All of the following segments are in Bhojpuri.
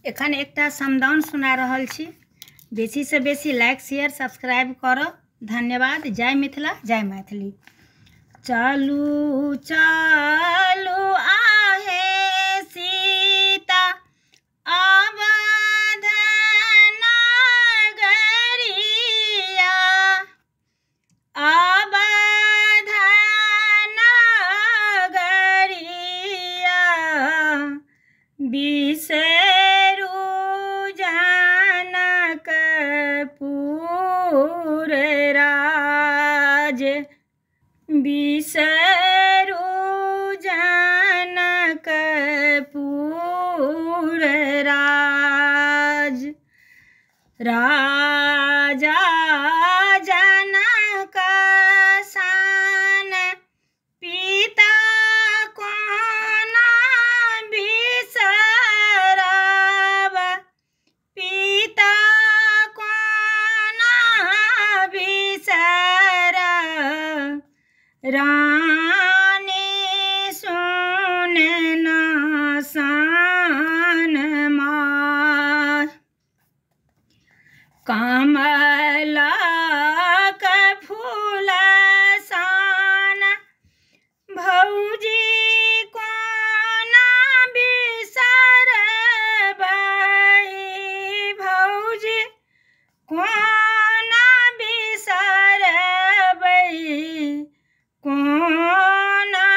एखन एकटा समदाउन सुना रहल छी। बेसी से बेसी लाइक शेयर सब्सक्राइब करब। धन्यवाद। जय मिथिला, जय मैथिली। चलू चलू आहे सीता अवध नगरिया, अवध नगरिया बिसरू जनकपुर राज, बिसरू जनकपुर राज। राजा जनक सन पिता कोना बिसरब, पिता कोना बिसरब। रानी सुने न सन मार, कमलक फूल सन भौजी कोना बिसरबै, भौजी कोना बिसरबै, कोना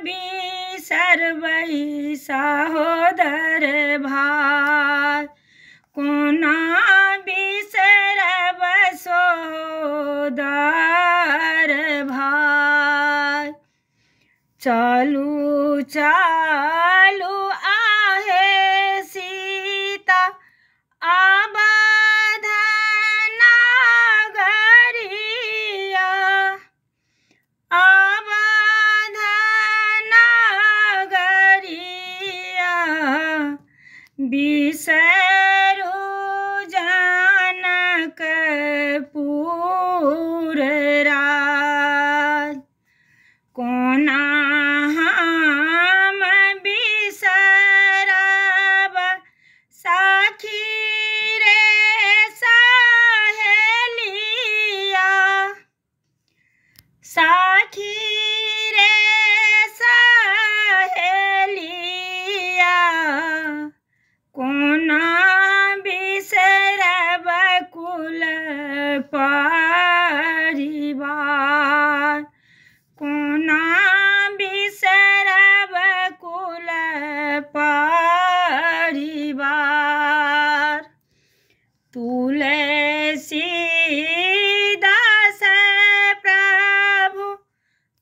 बिसरबै सहोदर भाई, कोना बिसरब सहोदर भाई। चलू चलू आहे सीता अवध नगरिया, अवध नगरिया बिसरू जनकपुर राज। कोना हम बिसरब सखी रे सहेलिया, सखी रे सहेलिया। कोना बिसरब कुल परिवार, कोना बिसरब कुल परिवार। तुलसीदास प्रभु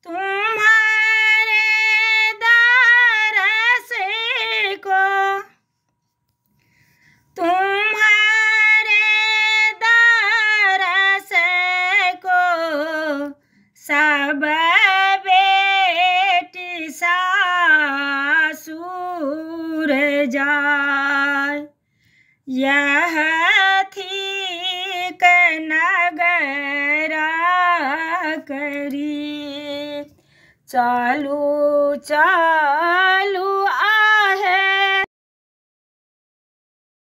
तुम्हारे दरस को, तुम्हारे दरस को सब बेटी सासुर जाय। यह ठीक नगर करी, चलू चलू